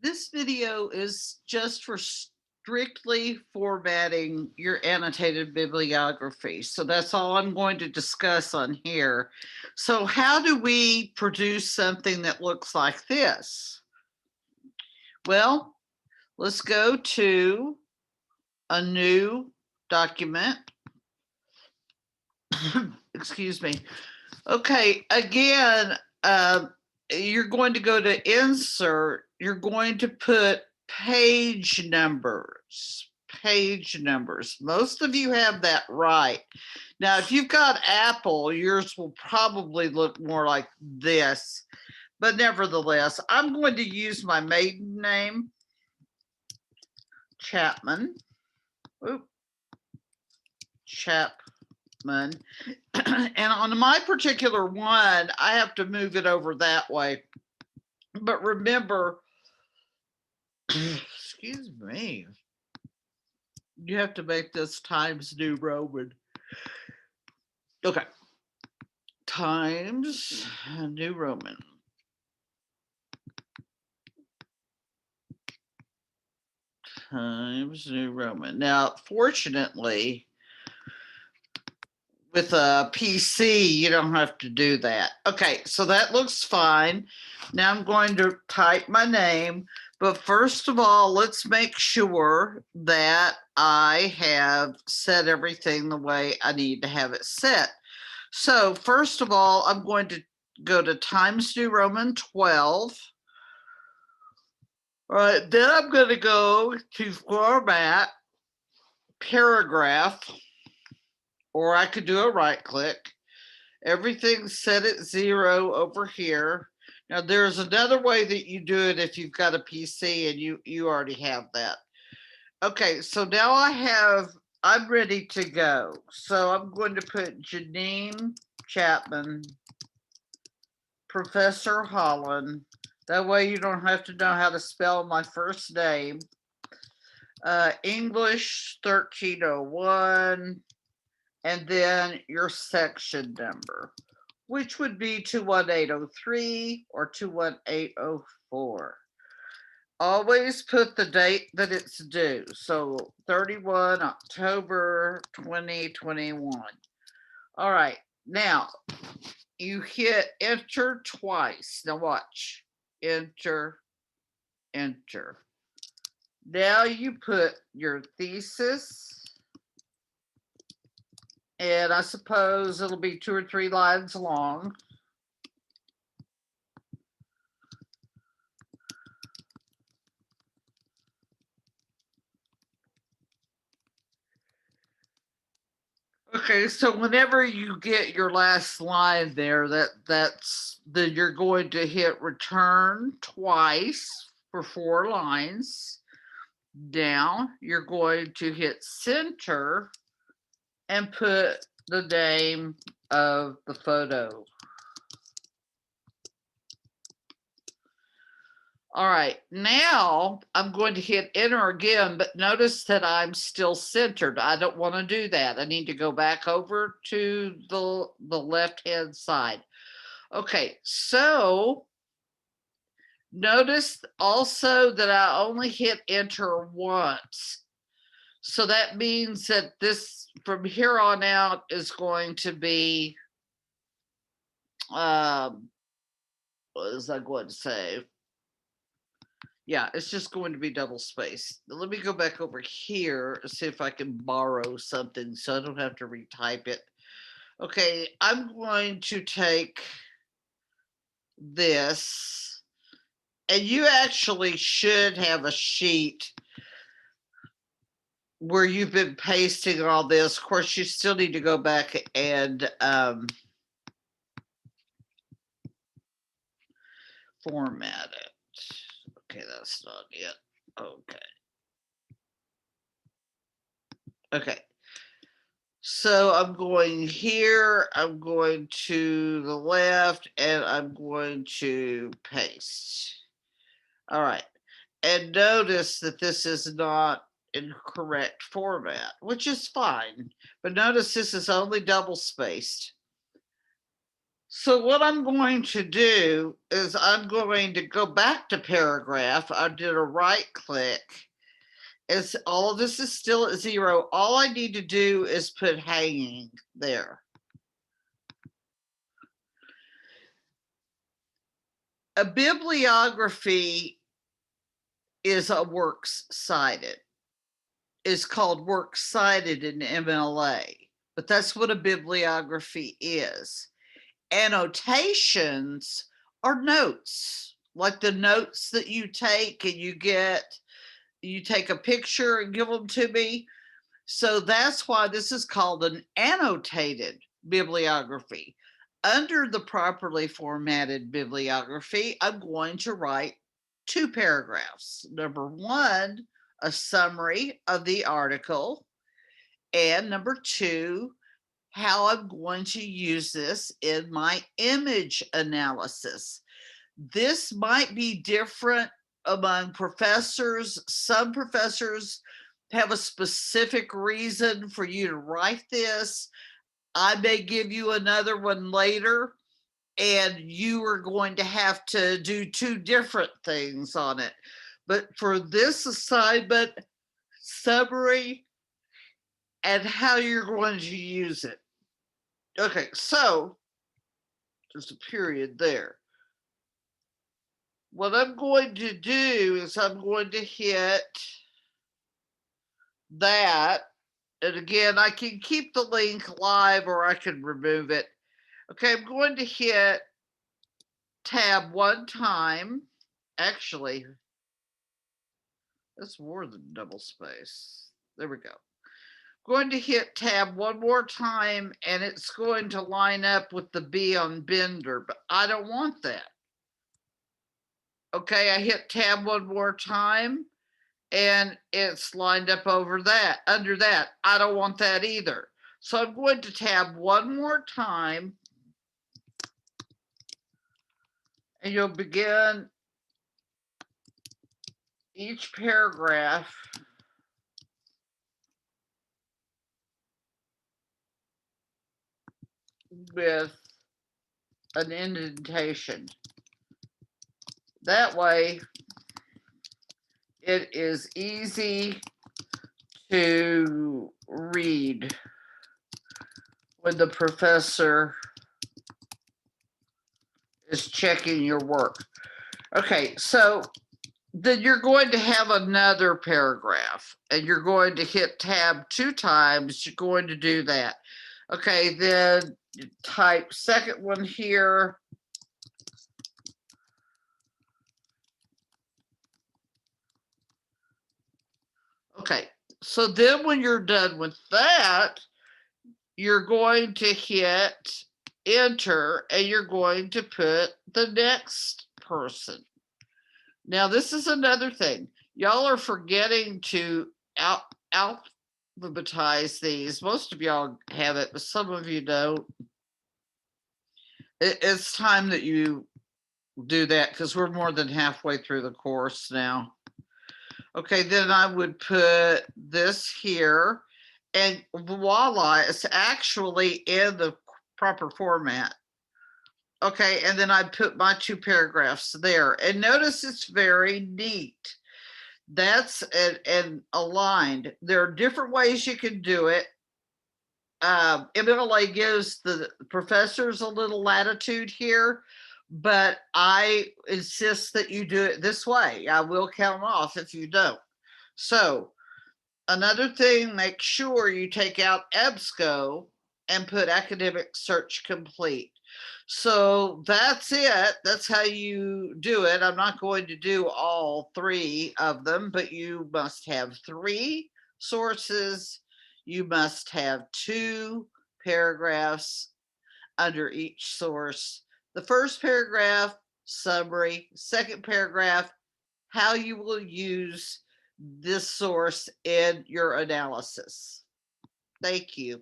This video is just for strictly formatting your annotated bibliography. So that's all I'm going to discuss on here. So how do we produce something that looks like this? Well, let's go to a new document. Excuse me. Okay, again, you're going to go to insert, you're going to put page numbers. Page numbers. Most of you have that right. Now, if you've got Apple, yours will probably look more like this. But nevertheless, I'm going to use my maiden name, Chapman. Oop. Chapman. And on my particular one, I have to move it over that way. But remember, excuse me, you have to make this Times New Roman. Okay. Times New Roman. Times New Roman. Now, fortunately, with a PC, you don't have to do that. Okay, so that looks fine. Now I'm going to type my name, but first of all, let's make sure that I have set everything the way I need to have it set. So first of all, I'm going to go to Times New Roman 12. All right, then I'm going to go to Format, Paragraph, or I could do a right click. Everything's set at 0 over here. Now there's another way that you do it if you've got a PC and you already have that. Okay, so now I'm ready to go. So I'm going to put Janine Chapman, Professor Holland. That way you don't have to know how to spell my first name. English 1301, and then your section number, which would be 21803 or 21804. Always put the date that it's due. So 31 October 2021. All right, now you hit enter twice. Now watch, enter, enter. Now you put your thesis, and I suppose it'll be 2 or 3 lines long. Okay, so whenever you get your last line there, then you're going to hit return twice for 4 lines. Down, you're going to hit center and put the name of the photo. All right, now I'm going to hit enter again, but notice that I'm still centered. I don't want to do that. I need to go back over to the left-hand side. Okay, so notice also that I only hit enter once. So that means that this from here on out is going to be, what was I going to say? Yeah, it's just going to be double spaced. Let me go back over here and see if I can borrow something so I don't have to retype it. Okay, I'm going to take this, and you actually should have a sheet where you've been pasting all this. Of course, you still need to go back and format it. Okay, that's not it. Okay. Okay. So I'm going here, I'm going to the left, and I'm going to paste. All right. And notice that this is not in correct format, which is fine. But notice this is only double spaced. So what I'm going to do is I'm going to go back to paragraph. I did a right click. As all of this is still at 0, all I need to do is put hanging there. A bibliography is a works cited. It's called works cited in MLA, but that's what a bibliography is. Annotations are notes, like the notes that you take and you take a picture and give them to me. So that's why this is called an annotated bibliography. Under the properly formatted bibliography, I'm going to write 2 paragraphs. Number 1, a summary of the article, and number 2, how I'm going to use this in my image analysis. This might be different among professors. Some professors have a specific reason for you to write this. I may give you another one later, and you are going to have to do 2 different things on it. But for this assignment, summary and how you're going to use it. Okay, so there's a period there. What I'm going to do is I'm going to hit that. And again, I can keep the link live or I can remove it. Okay, I'm going to hit tab 1 time. Actually, that's more than double space. There we go. Going to hit tab 1 more time and it's going to line up with the B on Bender, but I don't want that. Okay, I hit tab 1 more time and it's lined up over that, under that. I don't want that either. So I'm going to tab 1 more time and you'll begin each paragraph with an indentation. That way, it is easy to read when the professor is checking your work. Okay, so then you're going to have another paragraph and you're going to hit tab 2 times. You're going to do that. Okay, then type second one here. Okay, so then when you're done with that, you're going to hit enter and you're going to put the next person. Now, this is another thing. Y'all are forgetting to alphabetize these. Most of y'all have it, but some of you don't. It's time that you do that because we're more than halfway through the course now. Okay, then I would put this here and voila, it's actually in the proper format. Okay, and then I put my 2 paragraphs there. And notice it's very neat. That's and aligned. There are different ways you can do it. MLA gives the professors a little latitude here, but I insist that you do it this way. I will count off if you don't. So another thing, make sure you take out EBSCO and put academic search complete. So that's it. That's how you do it. I'm not going to do all 3 of them, but you must have 3 sources. You must have 2 paragraphs under each source. The first paragraph, summary. Second paragraph, how you will use this source in your analysis. Thank you.